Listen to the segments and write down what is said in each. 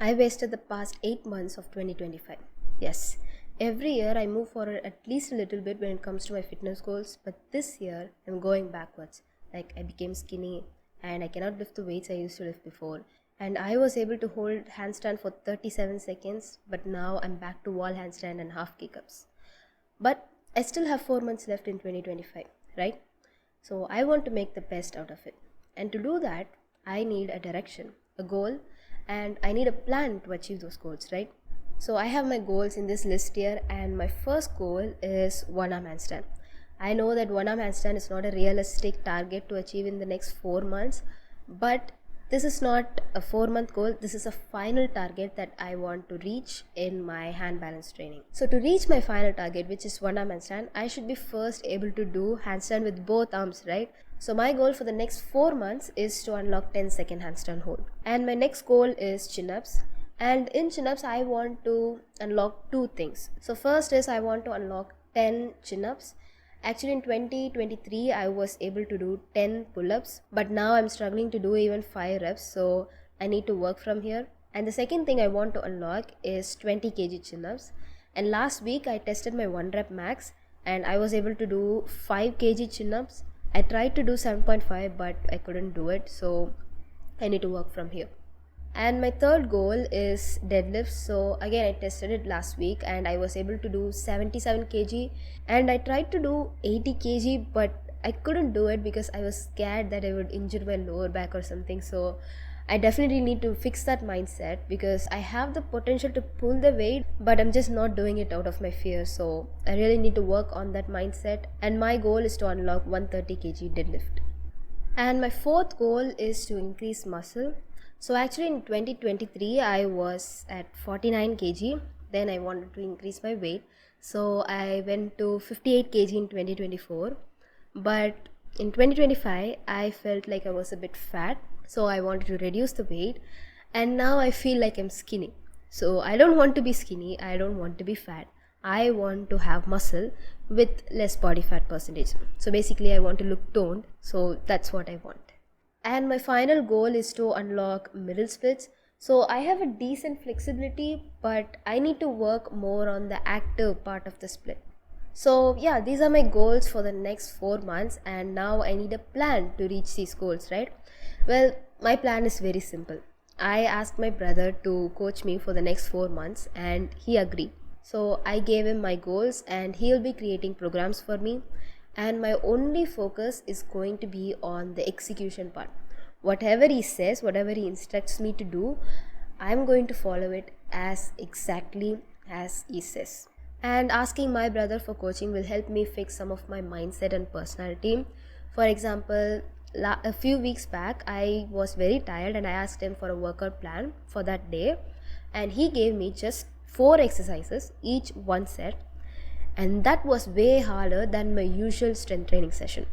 I wasted the past 8 months of 2025. Yes, every year I move forward at least a little bit when it comes to my fitness goals, but this year I'm going backwards. Like I became skinny and I cannot lift the weights I used to lift before. And I was able to hold handstand for 37 seconds, but now I'm back to wall handstand and half kick-ups. But I still have 4 months left in 2025, right? So I want to make the best out of it. And to do that, I need a direction, a goal, and I need a plan to achieve those goals, right? So I have my goals in this list here, and my first goal is one arm handstand. I know that one arm handstand is not a realistic target to achieve in the next 4 months, but this is not a 4-month goal. This is a final target that I want to reach in my hand balance training. So to reach my final target, which is one arm handstand, I should be first able to do handstand with both arms, right? So my goal for the next 4 months is to unlock 10-second handstand hold. And my next goal is chin-ups. And in chin-ups, I want to unlock two things. So first is I want to unlock 10 chin-ups. Actually, in 2023, I was able to do 10 pull-ups, but now I'm struggling to do even 5 reps, so I need to work from here. And the second thing I want to unlock is 20 kg chin-ups. And last week, I tested my 1 rep max, and I was able to do 5 kg chin-ups. I tried to do 7.5, but I couldn't do it, so I need to work from here. And my third goal is deadlifts. So again, I tested it last week and I was able to do 77 kg, and I tried to do 80 kg, but I couldn't do it because I was scared that I would injure my lower back or something. So I definitely need to fix that mindset because I have the potential to pull the weight, but I'm just not doing it out of my fear. So I really need to work on that mindset, and my goal is to unlock 130 kg deadlift. And my fourth goal is to increase muscle. So actually in 2023 I was at 49 kg. Then I wanted to increase my weight. So I went to 58 kg in 2024. But in 2025 I felt like I was a bit fat. So I wanted to reduce the weight. And now I feel like I'm skinny. So I don't want to be skinny. I don't want to be fat. I want to have muscle with less body fat percentage. So basically I want to look toned. So that's what I want. And my final goal is to unlock middle splits. So I have a decent flexibility, but I need to work more on the active part of the split. So yeah, these are my goals for the next 4 months, and now I need a plan to reach these goals, right? Well, my plan is very simple. I asked my brother to coach me for the next 4 months and he agreed. So I gave him my goals and he'll be creating programs for me, and my only focus is going to be on the execution part. Whatever he says, whatever he instructs me to do, I'm going to follow it as exactly as he says. And asking my brother for coaching will help me fix some of my mindset and personality. For example, a few weeks back I was very tired and I asked him for a workout plan for that day, and he gave me just 4 exercises, each 1 set, and that was way harder than my usual strength training session.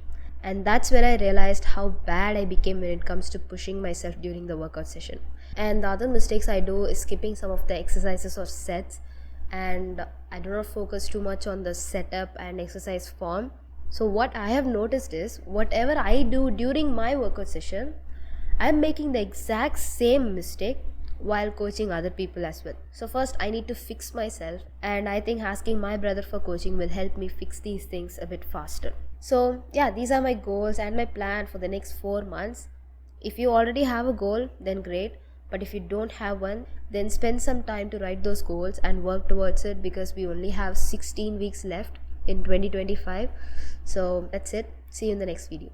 And that's when I realized how bad I became when it comes to pushing myself during the workout session. And the other mistakes I do is skipping some of the exercises or sets, and I do not focus too much on the setup and exercise form. So what I have noticed is whatever I do during my workout session, I'm making the exact same mistake while coaching other people as well. So first I need to fix myself, and I think asking my brother for coaching will help me fix these things a bit faster. So yeah, these are my goals and my plan for the next 4 months. If you already have a goal, then great, but if you don't have one, then spend some time to write those goals and work towards it, because we only have 16 weeks left in 2025. So that's it. See you in the next video.